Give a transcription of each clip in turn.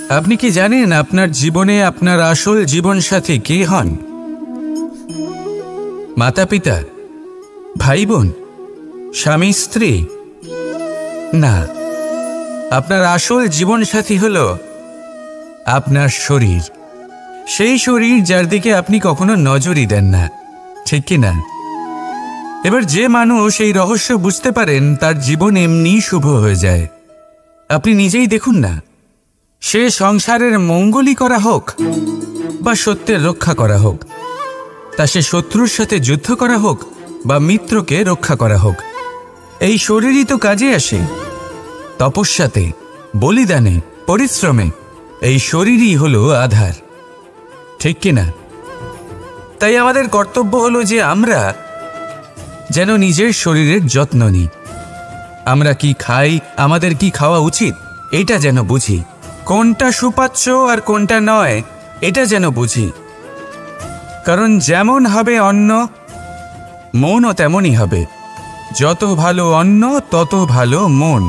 আপনি কি জানেন আপনার জীবনে আপনার আসল জীবনসাথী কে হন? মাতা পিতা, ভাই বোন, স্বামী স্ত্রী? না, আপনার আসল জীবনসাথী হল আপনার শরীর। সেই শরীর যার দিকে আপনি কখনো নজরই দেন না, ঠিক কি না? এবার যে মানুষ এই রহস্য বুঝতে পারেন তার জীবন এমনি শুভ হয়ে যায়। আপনি নিজেই দেখুন না, সে সংসারের মঙ্গলই করা হোক বা সত্যের রক্ষা করা হোক, তা সে শত্রুর সাথে যুদ্ধ করা হোক বা মিত্রকে রক্ষা করা হোক, এই শরীরই তো কাজে আসে। তপস্যাতে, বলিদানে, পরিশ্রমে এই শরীরই হলো আধার, ঠিক কিনা? তাই আমাদের কর্তব্য হলো যে আমরা যেন নিজের শরীরের যত্ন নিই। আমরা কি খাই, আমাদের কি খাওয়া উচিত, এটা যেন বুঝি। কোনটা সুপাচ্য আর কোনটা নয়, এটা যেন বুঝি। কারণ যেমন হবে অন্ন, মনও তেমনই হবে। যত ভালো অন্ন তত ভালো মন।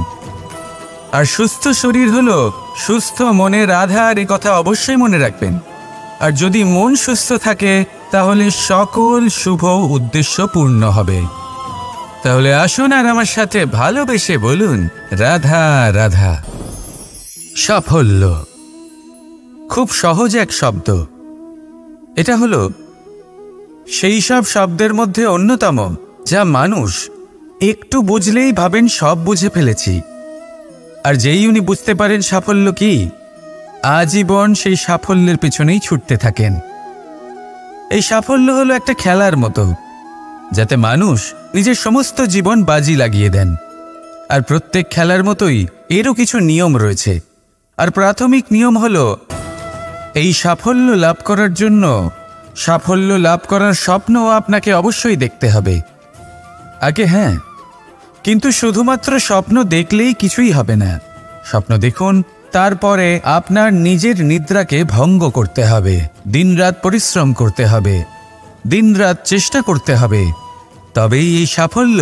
আর সুস্থ শরীর হলো সুস্থ মনের আধার, এ কথা অবশ্যই মনে রাখবেন। আর যদি মন সুস্থ থাকে তাহলে সকল শুভ উদ্দেশ্য পূর্ণ হবে। তাহলে আসুন আর আমার সাথে ভালোবেসে বলুন, রাধা রাধা। সাফল্য খুব সহজ এক শব্দ। এটা হলো সেই সব শব্দের মধ্যে অন্যতম যা মানুষ একটু বুঝলেই ভাবেন সব বুঝে ফেলেছি। আর যেই উনি বুঝতে পারেন সাফল্য কি, আজীবন সেই সাফল্যের পেছনেই ছুটতে থাকেন। এই সাফল্য হলো একটা খেলার মতো, যাতে মানুষ নিজের সমস্ত জীবন বাজি লাগিয়ে দেন। আর প্রত্যেক খেলার মতোই এরও কিছু নিয়ম রয়েছে। আর প্রাথমিক নিয়ম হলো, এই সাফল্য লাভ করার জন্য সাফল্য লাভ করার স্বপ্ন আপনাকে অবশ্যই দেখতে হবে আগে। হ্যাঁ, কিন্তু শুধুমাত্র স্বপ্ন দেখলেই কিছুই হবে না। স্বপ্ন দেখুন, তারপরে আপনার নিজের নিদ্রাকে ভঙ্গ করতে হবে, দিনরাত পরিশ্রম করতে হবে, দিনরাত চেষ্টা করতে হবে। তবেই এই সাফল্য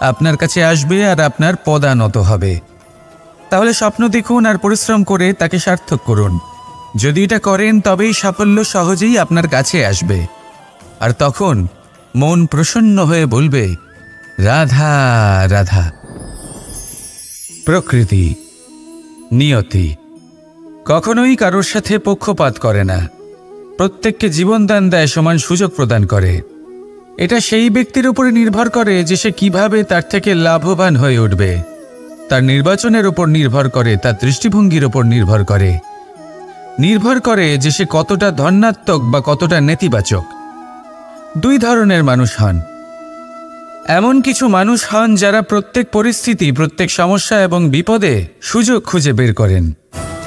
আপনার কাছে আসবে আর আপনার পদানত হবে। তাহলে স্বপ্ন দেখুন আর পরিশ্রম করে তাকে সার্থক করুন। যদি এটা করেন তবেই সাফল্য সহজেই আপনার কাছে আসবে। আর তখন মন প্রসন্ন হয়ে বলবে, রাধা রাধা। প্রকৃতি, নিয়তি কখনোই কারোর সাথে পক্ষপাত করে না। প্রত্যেককে জীবনদান দেয়, সমান সুযোগ প্রদান করে। এটা সেই ব্যক্তির উপরে নির্ভর করে যে সে কিভাবে তার থেকে লাভবান হয়ে উঠবে। তার নির্বাচনের উপর নির্ভর করে, তার দৃষ্টিভঙ্গির উপর নির্ভর করে, নির্ভর করে যে সে কতটা ধনাত্মক বা কতটা নেতিবাচক। দুই ধরনের মানুষ হন। এমন কিছু মানুষ হন যারা প্রত্যেক পরিস্থিতি, প্রত্যেক সমস্যা এবং বিপদে সুযোগ খুঁজে বের করেন।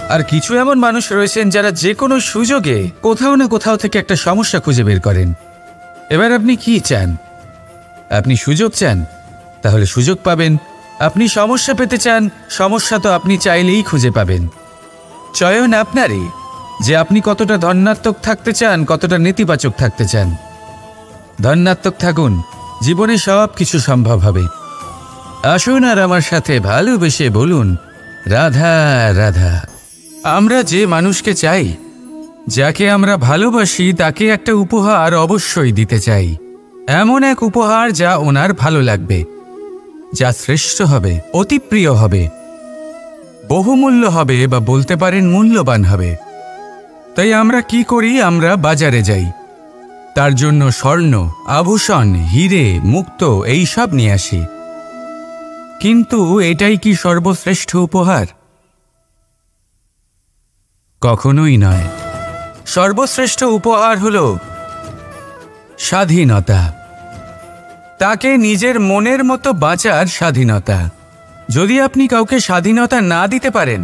আর কিছু এমন মানুষ রয়েছেন যারা যে কোনো সুযোগে কোথাও না কোথাও থেকে একটা সমস্যা খুঁজে বের করেন। এবার আপনি কি চান? আপনি সুযোগ চান, তাহলে সুযোগ পাবেন। আপনি সমস্যা পেতে চান, সমস্যা তো আপনি চাইলেই খুঁজে পাবেন। চয়ন আপনারই, যে আপনি কতটা ধনাত্মক থাকতে চান, কতটা নেতিবাচক থাকতে চান। ধনাত্মক থাকুন, জীবনে সব কিছু সম্ভব হবে। আসুন আর আমার সাথে ভালোবেসে বলুন, রাধা রাধা। আমরা যে মানুষকে চাই, যাকে আমরা ভালোবাসি, তাকে একটা উপহার অবশ্যই দিতে চাই। এমন এক উপহার যা ওনার ভালো লাগবে, যা শ্রেষ্ঠ হবে, অতি প্রিয় হবে, বহুমূল্য হবে বা বলতে পারেন মূল্যবান হবে। তাই আমরা কি করি? আমরা বাজারে যাই, তার জন্য স্বর্ণ, আভূষণ, হিরে, মুক্ত এই সব নিয়ে আসি। কিন্তু এটাই কি সর্বশ্রেষ্ঠ উপহার? কখনোই নয়। সর্বশ্রেষ্ঠ উপহার হলো স্বাধীনতা। তাকে নিজের মনের মতো বাঁচার স্বাধীনতা। যদি আপনি কাউকে স্বাধীনতা না দিতে পারেন,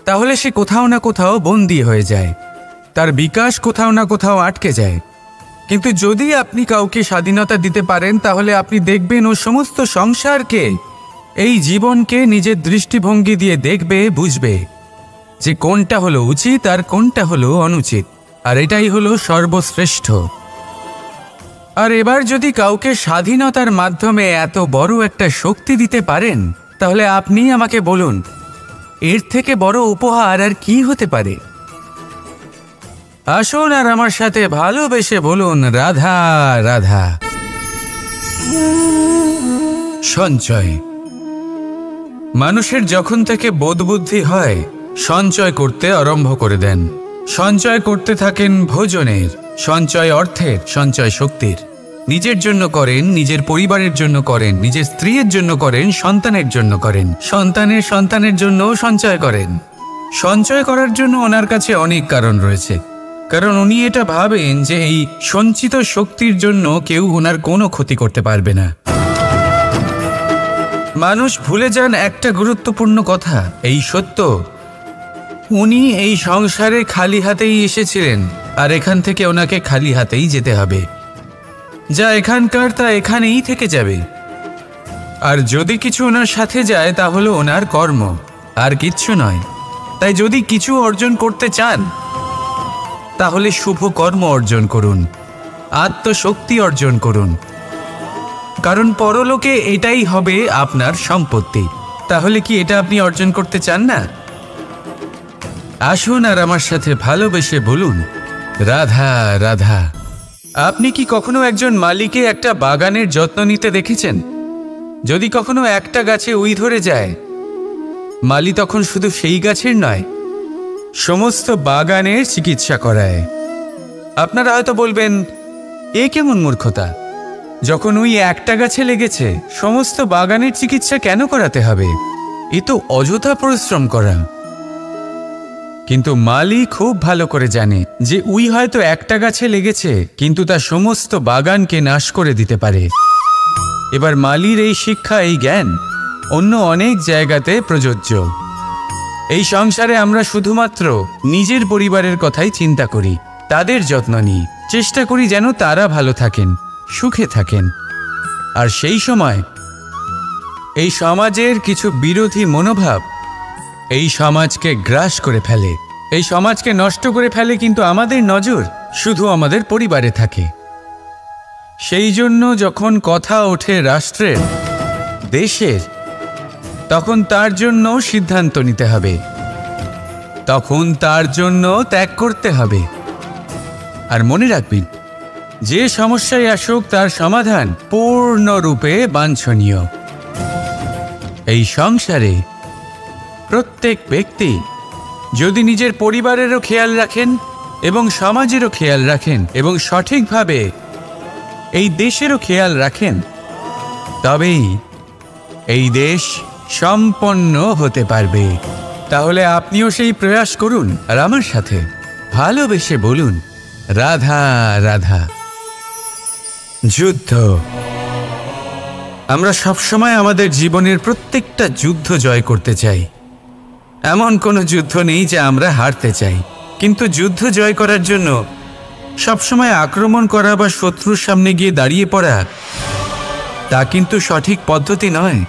তাহলে সে কোথাও না কোথাও বন্দী হয়ে যায়, তার বিকাশ কোথাও না কোথাও আটকে যায়। কিন্তু যদি আপনি কাউকে স্বাধীনতা দিতে পারেন, তাহলে আপনি দেখবেন ও সমস্ত সংসারকে, এই জীবনকে নিজের দৃষ্টিভঙ্গি দিয়ে দেখবে, বুঝবে যে কোনটা হলো উচিত আর কোনটা হলো অনুচিত। আর এটাই হলো সর্বশ্রেষ্ঠ। আর এবার যদি কাউকে স্বাধীনতার মাধ্যমে এত বড় একটা শক্তি দিতে পারেন, তাহলে আপনি আমাকে বলুন, এর থেকে বড় উপহার আর কি হতে পারে? আসুন আর আমার সাথে ভালোবেসে বলুন, রাধা রাধা। সঞ্চয়। মানুষের যখন থেকে বোধবুদ্ধি হয় সঞ্চয় করতে আরম্ভ করে দেন। সঞ্চয় করতে থাকেন ভোজনের, সঞ্চয় অর্থের, সঞ্চয় শক্তির। নিজের জন্য করেন, নিজের পরিবারের জন্য করেন, নিজের স্ত্রীর জন্য করেন, সন্তানের জন্য করেন, সন্তানের সন্তানের জন্যও সঞ্চয় করেন। সঞ্চয় করার জন্য ওনার কাছে অনেক কারণ রয়েছে, কারণ উনি এটা ভাবেন যে এই সঞ্চিত শক্তির জন্য কেউ ওনার কোনো ক্ষতি করতে পারবে না। মানুষ ভুলে যান একটা গুরুত্বপূর্ণ কথা, এই সত্য, উনি এই সংসারে খালি হাতেই এসেছিলেন আর এখান থেকে ওনাকে খালি হাতেই যেতে হবে। যা এখানকার তা এখানেই থেকে যাবে। আর যদি কিছু ওনার সাথে যায় তা হলো ওনার কর্ম, আর কিচ্ছু নয়। তাই যদি কিছু অর্জন করতে চান তাহলে শুভ কর্ম অর্জন করুন, আত্মশক্তি অর্জন করুন, কারণ পরলোকে এটাই হবে আপনার সম্পত্তি। তাহলে কি এটা আপনি অর্জন করতে চান না? আসুন আর আমার সাথে ভালোবেসে বলুন, রাধা রাধা। আপনি কি কখনো একজন মালিকে একটা বাগানের যত্ন নিতে দেখেছেন? যদি কখনো একটা গাছে উই ধরে যায়, মালি তখন শুধু সেই গাছের নয়, সমস্ত বাগানের চিকিৎসা করায়। আপনারা হয়তো বলবেন, এ কেমন মূর্খতা? যখন উই একটা গাছে লেগেছে সমস্ত বাগানের চিকিৎসা কেন করাতে হবে? এ তো অযথা পরিশ্রম করা। কিন্তু মালি খুব ভালো করে জানে যে উই হয়তো একটা গাছে লেগেছে কিন্তু তা সমস্ত বাগানকে নাশ করে দিতে পারে। এবার মালির এই শিক্ষা, এই জ্ঞান অন্য অনেক জায়গাতে প্রযোজ্য। এই সংসারে আমরা শুধুমাত্র নিজের পরিবারের কথাই চিন্তা করি, তাদের যত্ন নিই, চেষ্টা করি যেন তারা ভালো থাকেন, সুখে থাকেন। আর সেই সময় এই সমাজের কিছু বিরোধী মনোভাব এই সমাজকে গ্রাস করে ফেলে, এই সমাজকে নষ্ট করে ফেলে, কিন্তু আমাদের নজর শুধু আমাদের পরিবারে থাকে। সেই জন্য যখন কথা ওঠে রাষ্ট্রের, দেশের, তখন তার জন্য সিদ্ধান্ত নিতে হবে, তখন তার জন্য ত্যাগ করতে হবে। আর মনে রাখবেন, যে সমস্যায় আসুক তার সমাধান পূর্ণরূপে বাঞ্ছনীয়। এই সংসারে প্রত্যেক ব্যক্তি যদি নিজের পরিবারেরও খেয়াল রাখেন এবং সমাজেরও খেয়াল রাখেন এবং সঠিকভাবে এই দেশেরও খেয়াল রাখেন, তবেই এই দেশ সম্পন্ন হতে পারবে। তাহলে আপনিও সেই প্রয়াস করুন আর আমার সাথে ভালোবেসে বলুন, রাধা রাধা। যুদ্ধ। আমরা সবসময় আমাদের জীবনের প্রত্যেকটা যুদ্ধ জয় করতে চাই। এমন কোনো যুদ্ধ নেই যে আমরা হারতে চাই, কিন্তু যুদ্ধ জয় করার জন্য সবসময় আক্রমণ করা বা শত্রুর সামনে গিয়ে দাঁড়িয়ে পড়া, তা কিন্তু সঠিক পদ্ধতি নয়।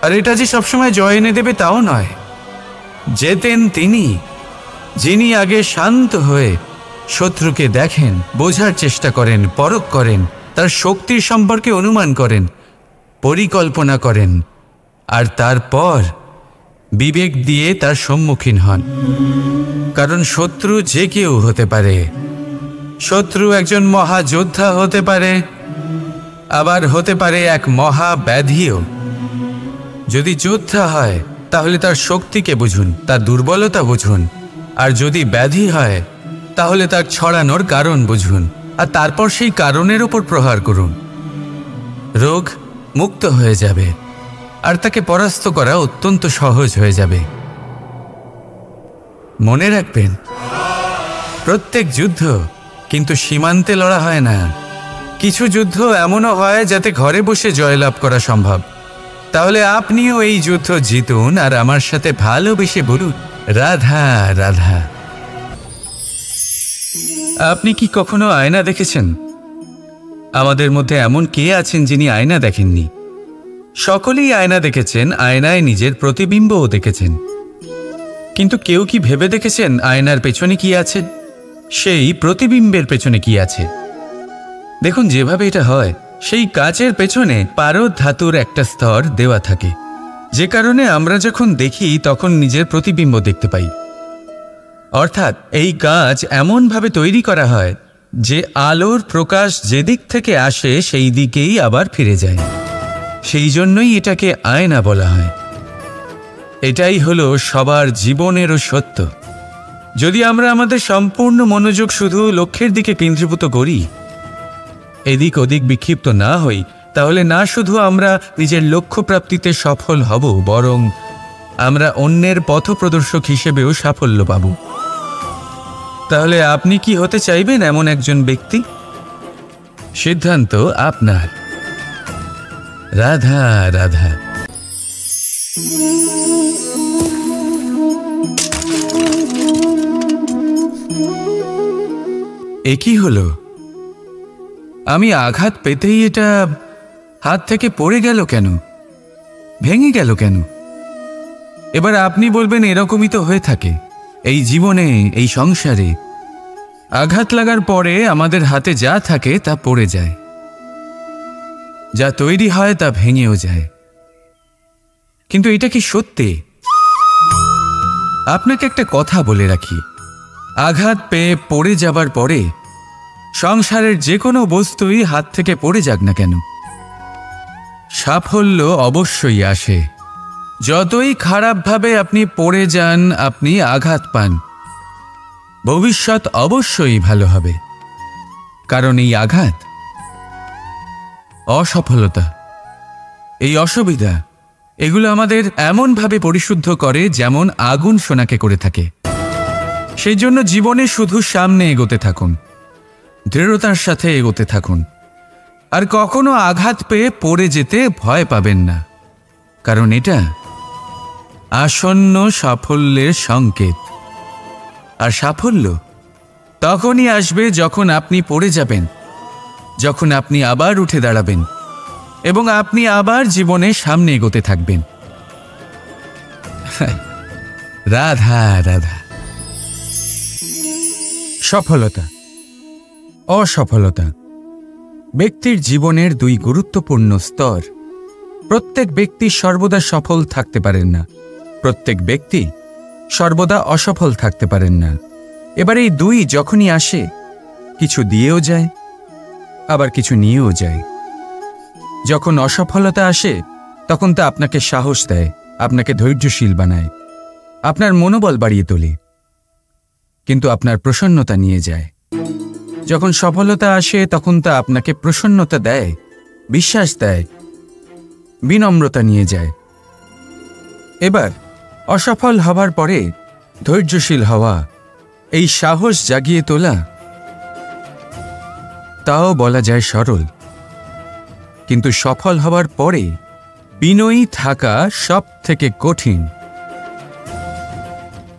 আর এটা যে সবসময় জয় এনে দেবে তাও নয়। জেতেন তিনি যিনি আগে শান্ত হয়ে শত্রুকে দেখেন, বোঝার চেষ্টা করেন, পরখ করেন, তার শক্তির সম্পর্কে অনুমান করেন, পরিকল্পনা করেন, আর তারপর বিবেক দিয়ে তার সম্মুখীন হন। কারণ শত্রু যে কেউ হতে পারে। শত্রু একজন মহাযোদ্ধা হতে পারে, আবার হতে পারে এক মহাব্যাধিও। যদি যোদ্ধা হয় তাহলে তার শক্তিকে বুঝুন, তার দুর্বলতা বুঝুন। আর যদি ব্যাধি হয় তাহলে তার ছড়ানোর কারণ বুঝুন, আর তারপর সেই কারণের উপর প্রহার করুন। রোগ মুক্ত হয়ে যাবে আর তাকে পরাস্ত করা অত্যন্ত সহজ হয়ে যাবে। মনে রাখবেন, প্রত্যেক যুদ্ধ কিন্তু সীমান্তে লড়া হয় না। কিছু যুদ্ধ এমনও হয় যাতে ঘরে বসে জয়লাভ করা সম্ভব। তাহলে আপনিও এই যুদ্ধ জিতুন আর আমার সাথে ভালোবেসে বলুন, রাধা রাধা। আপনি কি কখনো আয়না দেখেছেন? আমাদের মধ্যে এমন কে আছেন যিনি আয়না দেখেননি? সকলেই আয়না দেখেছেন, আয়নায় নিজের প্রতিবিম্বও দেখেছেন। কিন্তু কেউ কি ভেবে দেখেছেন আয়নার পেছনে কি আছে, সেই প্রতিবিম্বের পেছনে কি আছে? দেখুন, যেভাবে এটা হয়, সেই কাচের পেছনে পারদ ধাতুর একটা স্তর দেওয়া থাকে। যে কারণে আমরা যখন দেখি তখন নিজের প্রতিবিম্ব দেখতে পাই। অর্থাৎ এই কাঁচ এমনভাবে তৈরি করা হয় যে আলোর প্রকাশ যেদিক থেকে আসে সেই দিকেই আবার ফিরে যায়। সেই জন্যই এটাকে আয়না বলা হয়। এটাই হলো সবার জীবনেরও সত্য। যদি আমরা আমাদের সম্পূর্ণ মনোযোগ শুধু লক্ষ্যের দিকে কেন্দ্রীভূত করি, এদিক ওদিক বিক্ষিপ্ত না হই, তাহলে না শুধু আমরা নিজের লক্ষ্য প্রাপ্তিতে সফল হব, বরং আমরা অন্যের পথপ্রদর্শক হিসেবেও সাফল্য পাব। তাহলে আপনি কি হতে চাইবেন এমন একজন ব্যক্তি? সিদ্ধান্ত আপনার। রাধা রাধা। একই হলো, আমি আঘাত পেতেই এটা হাত থেকে পড়ে গেল কেন, ভেঙে গেল কেন? এবার আপনি বলবেন এরকমই তো হয়ে থাকে এই জীবনে, এই সংসারে। আঘাত লাগার পরে আমাদের হাতে যা থাকে তা পড়ে যায়, যা তৈরি হয় তা ভেঙেও যায়। কিন্তু এটা কি সত্যি? আপনাকে একটা কথা বলে রাখি, আঘাত পেয়ে পড়ে যাবার পরে সংসারের যে কোনো বস্তুই হাত থেকে পড়ে যাক না কেন, সাফল্য অবশ্যই আসে। যতই খারাপভাবে আপনি পড়ে যান, আপনি আঘাত পান, ভবিষ্যৎ অবশ্যই ভালো হবে। কারণ এই আঘাত, অসফলতা, এই অসুবিধা, এগুলো আমাদের এমনভাবে পরিশুদ্ধ করে যেমন আগুন সোনাকে করে থাকে। সেই জন্য জীবনে শুধু সামনে এগোতে থাকুন, দৃঢ়তার সাথে এগোতে থাকুন, আর কখনো আঘাত পেয়ে পড়ে যেতে ভয় পাবেন না। কারণ এটা আসন্ন সাফল্যের সংকেত। আর সাফল্য তখনই আসবে যখন আপনি পড়ে যাবেন, যখন আপনি আবার উঠে দাঁড়াবেন এবং আপনি আবার জীবনে সামনে এগোতে থাকবেন। রাধা রাধা। সফলতা, অসফলতা ব্যক্তির জীবনের দুই গুরুত্বপূর্ণ স্তর। প্রত্যেক ব্যক্তি সর্বদা সফল থাকতে পারেন না, প্রত্যেক ব্যক্তি সর্বদা অসফল থাকতে পারেন না। এবার এই দুই যখনই আসে, কিছু দিয়েও যায়, আবার কিছু নিয়েও যায়। যখন অসফলতা আসে তখন তা আপনাকে সাহস দেয়, আপনাকে ধৈর্যশীল বানায়, আপনার মনোবল বাড়িয়ে তোলে, কিন্তু আপনার প্রসন্নতা নিয়ে যায়। যখন সফলতা আসে তখন তা আপনাকে প্রসন্নতা দেয়, বিশ্বাস দেয়, বিনম্রতা নিয়ে যায়। এবার অসফল হবার পরে ধৈর্যশীল হওয়া, এই সাহস জাগিয়ে তোলা, তাও বলা যায় সরল। কিন্তু সফল হবার পরে বিনয়ী থাকা সব থেকে কঠিন।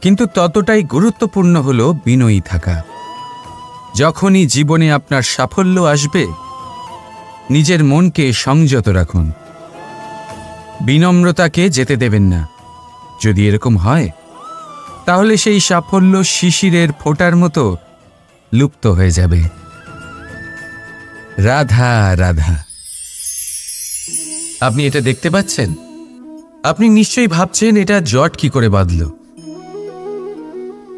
কিন্তু ততটাই গুরুত্বপূর্ণ হলো বিনয়ী থাকা। যখনই জীবনে আপনার সাফল্য আসবে, নিজের মনকে সংযত রাখুন, বিনম্রতাকে যেতে দেবেন না। যদি এরকম হয়, তাহলে সেই সাফল্য শিশিরের ফোঁটার মতো লুপ্ত হয়ে যাবে। রাধা রাধা। আপনি এটা দেখতে পাচ্ছেন? আপনি নিশ্চয়ই ভাবছেন এটা জট কি করে বাঁধল।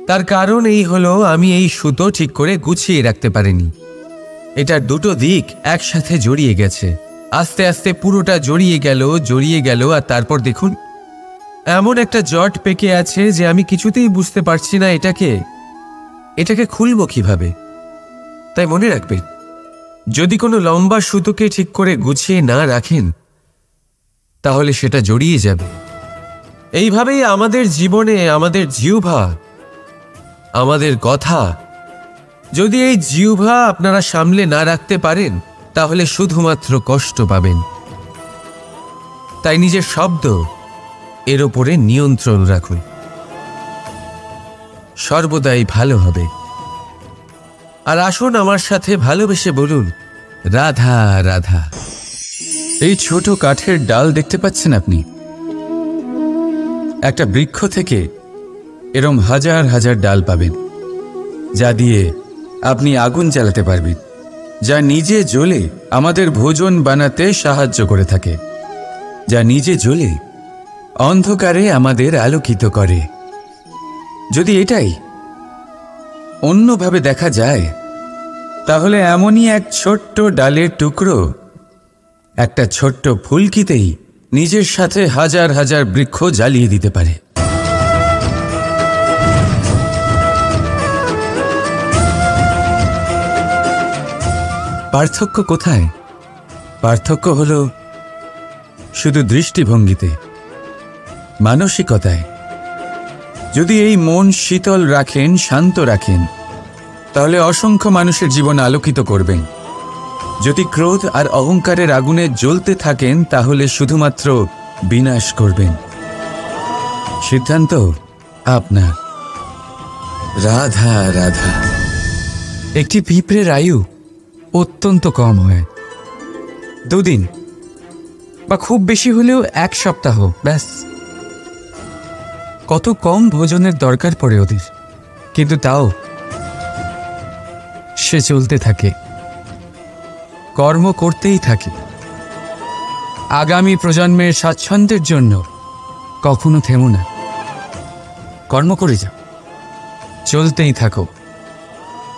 তার কারণ এই হলো, আমি এই সুতো ঠিক করে গুছিয়ে রাখতে পারিনি। এটার দুটো দিক একসাথে জড়িয়ে গেছে, আস্তে আস্তে পুরোটা জড়িয়ে গেল, আর তারপর দেখুন এমন একটা জট পেকে আছে যে আমি কিছুতেই বুঝতে পারছি না এটাকে খুলবো কিভাবে। তাই মনে রাখবেন, যদি কোনো লম্বা সুতোকে ঠিক করে গুছিয়ে না রাখেন, তাহলে সেটা জড়িয়ে যাবে। এইভাবেই আমাদের জীবনে আমাদের জিহ্বা, আমাদের কথা, যদি এই জিহ্বা আপনারা সামলে না রাখতে পারেন, তাহলে শুধুমাত্র কষ্ট পাবেন। তাই নিজের শব্দ, এর ওপরে নিয়ন্ত্রণ রাখুন, সর্বদাই ভালো হবে। আর আসুন আমার সাথে ভালোবেসে বলুন, রাধা রাধা। এই ছোট কাঠের ডাল দেখতে পাচ্ছেন আপনি? একটা বৃক্ষ থেকে এরম হাজার হাজার ডাল পাবেন, যা দিয়ে আপনি আগুন জ্বালাতে পারবেন, যা নিজে জ্বলে আমাদের ভোজন বানাতে সাহায্য করে থাকে, যা নিজে জ্বলে অন্ধকারে আমাদের আলোকিত করে। যদি এটাই অন্যভাবে দেখা যায়, তাহলে এমনই এক ছোট্ট ডালের টুকরো একটা ছোট্ট ফুলকিতেই নিজের সাথে হাজার হাজার বৃক্ষ জ্বালিয়ে দিতে পারে। পার্থক্য কোথায়? পার্থক্য হলো শুধু দৃষ্টিভঙ্গিতে, মানসিকতায়। যদি এই মন শীতল রাখেন, শান্ত রাখেন, তাহলে অসংখ্য মানুষের জীবন আলোকিত করবেন। যদি ক্রোধ আর অহংকারের আগুনে জ্বলতে থাকেন, তাহলে শুধুমাত্র বিনাশ করবেন। সিদ্ধান্ত আপনার। রাধা রাধা। একটি পিঁপড়ের আয়ু অত্যন্ত কম হয়, 2 দিন বা খুব বেশি হলেও 1 সপ্তাহ, ব্যাস। কত কম ভোজনের দরকার পড়ে ওদের, কিন্তু তাও সে চলতে থাকে, কর্ম করতেই থাকে। আগামী প্রজন্মের স্বাচ্ছন্দ্যের জন্য কখনো থেমো না, কর্ম করে যাও, চলতেই থাকো।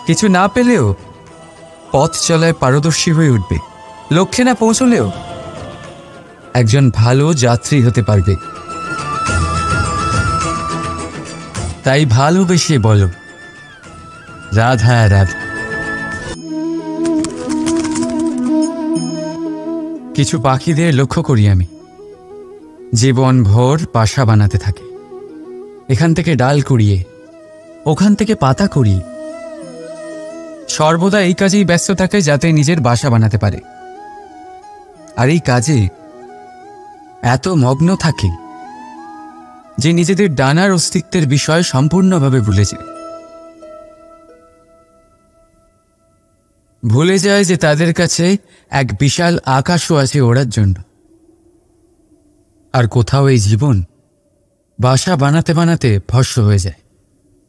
কিছু না পেলেও পথ চলায় পারদর্শী হয়ে উঠবে। লক্ষ্যে না পৌঁছলেও একজন ভালো যাত্রী হতে পারবে। তাই ভালোবেসে বলো, রাধা রাধা। কিছু পাখিদের লক্ষ্য করি আমি, জীবন ভোর বাসা বানাতে থাকে। এখান থেকে ডাল কুড়িয়ে, ওখান থেকে পাতা কুড়িয়ে, সর্বদা এই কাজেই ব্যস্ত থাকে যাতে নিজের বাসা বানাতে পারে। আর এই কাজে এত মগ্ন থাকে যে নিজেদের ডানার অস্তিত্বের বিষয় সম্পূর্ণভাবে ভুলে যায়। ভুলে যায় যে তাদের কাছে এক বিশাল আকাশও আছে ওড়ার জন্য। আর কোথাও এই জীবন বাসা বানাতে বানাতে ভস্ম হয়ে যায়।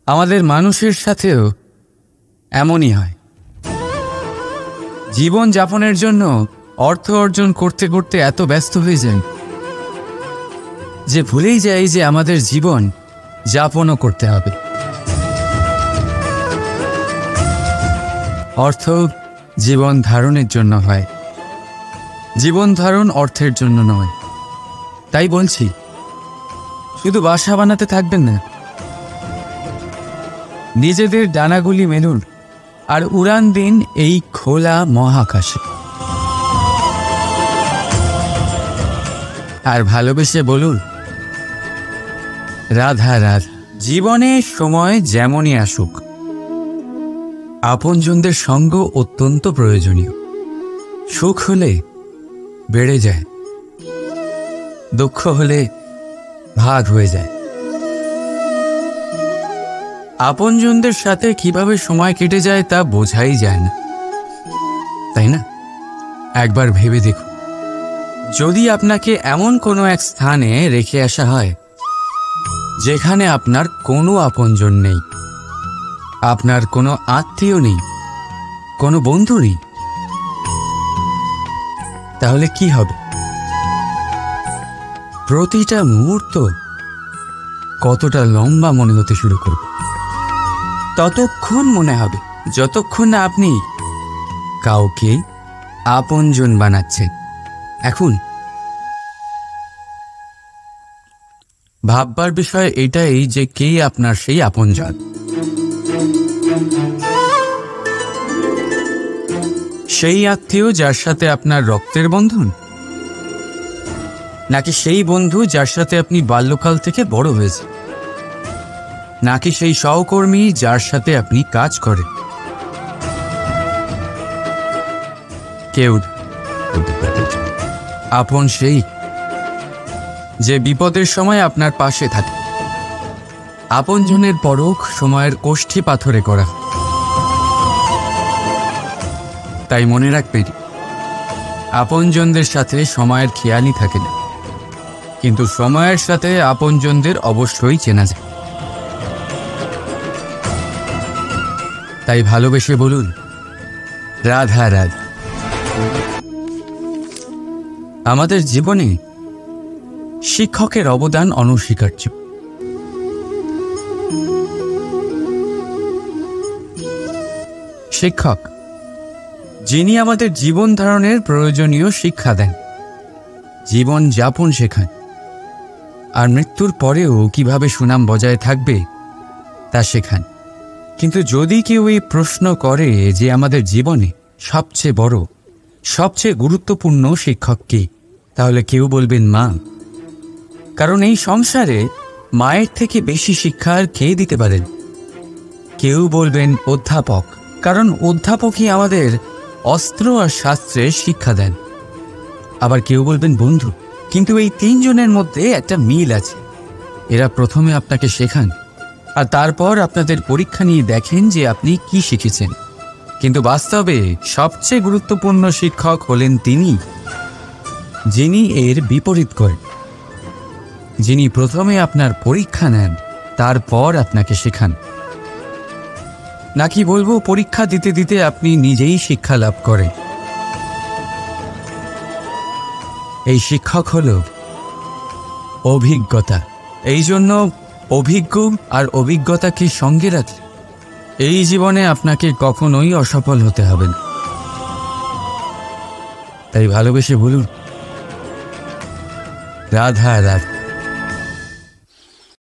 আমাদের মানুষের সাথেও এমনই হয়। জীবন যাপনের জন্য অর্থ অর্জন করতে করতে এত ব্যস্ত হয়ে যায় যে ভুলেই যায় যে আমাদের জীবন যাপনও করতে হবে। অর্থ জীবন ধারণের জন্য হয়, জীবন ধারণ অর্থের জন্য নয়। তাই বলছি, শুধু বাসা বানাতে থাকবেন না, নিজেদের ডানাগুলি মেলুন আর উড়ান দিন এই খোলা মহাকাশে। আর ভালোবেসে বলুন, রাধা রাধা। জীবনে সময় যেমনই আসুক, আপনজনদের সঙ্গ অত্যন্ত প্রয়োজনীয়। সুখ হলে বেড়ে যায়, দুঃখ হলে ভাগ হয়ে যায়। আপনজনদের সাথে কিভাবে সময় কেটে যায় তা বোঝাই যায় না, তাই না? একবার ভেবে দেখুন, যদি আপনাকে এমন কোনো এক স্থানে রেখে আসা হয় যেখানে আপনার কোনো আপনজন নেই, আপনার কোনো আত্মীয় নেই, কোনো বন্ধু নেই, তাহলে কি হবে? প্রতিটা মুহূর্ত কতটা লম্বা মনে হতে শুরু করবে। ততক্ষণ মনে হবে যতক্ষণ না আপনি কাউকে আপনজন বানাচ্ছেন। এখন ভাববার বিষয় এটাই যে কে আপনার সেই আপনজন। সেই আত্মীয় যার সাথে আপনার রক্তের বন্ধন, নাকি সেই বন্ধু যার সাথে আপনি বাল্যকাল থেকে বড় হয়েছে, নাকি সেই সহকর্মী যার সাথে আপনি কাজ করেন? কেউ আপন সেই যে বিপদের সময় আপনার পাশে থাকে। আপনজনের পরখ সময়ের কোষ্ঠী পাথরে করা। তাই মনে রাখবেন, আপনজনদের সাথে সময়ের খেয়ালই থাকে না, কিন্তু সময়ের সাথে আপনজনদের অবশ্যই চেনা যায়। তাই ভালোবেসে বলুন, রাধা রাধা। আমাদের জীবনে শিক্ষকের অবদান অনস্বীকার্য। শিক্ষক যিনি আমাদের জীবন ধারণের প্রয়োজনীয় শিক্ষা দেন, জীবন যাপন শেখান, আর মৃত্যুর পরেও কিভাবে সুনাম বজায় থাকবে তা শেখান। কিন্তু যদি কেউ এই প্রশ্ন করে যে আমাদের জীবনে সবচেয়ে বড়, সবচেয়ে গুরুত্বপূর্ণ শিক্ষক কে, তাহলে কেউ বলবেন মা। কারণ এই সংসারে মায়ের থেকে বেশি শিক্ষা আর কে দিতে পারেন। কেউ বলবেন অধ্যাপক, কারণ অধ্যাপকই আমাদের অস্ত্র আর শাস্ত্রের শিক্ষা দেন। আবার কেউ বলবেন বন্ধু, কিন্তু এই তিনজনের মধ্যে একটা মিল আছে। এরা প্রথমে আপনাকে শেখান আর তারপর আপনাদের পরীক্ষা নিয়ে দেখেন যে আপনি কি শিখেছেন। কিন্তু বাস্তবে সবচেয়ে গুরুত্বপূর্ণ শিক্ষক হলেন তিনি, যিনি এর বিপরীত করেন, যিনি প্রথমে আপনার পরীক্ষা নেন, তারপর আপনাকে শেখান। নাকি বলবো পরীক্ষা দিতে দিতে আপনি নিজেই শিক্ষা লাভ করেন। এই শিক্ষক হল অভিজ্ঞতা। এই জন্য অভিজ্ঞ আর অভিজ্ঞতাকে সঙ্গে রাখলে এই জীবনে আপনাকে কখনোই অসফল হতে হবে না। তাই ভালোবেসে বলুন, রাধা রাধা।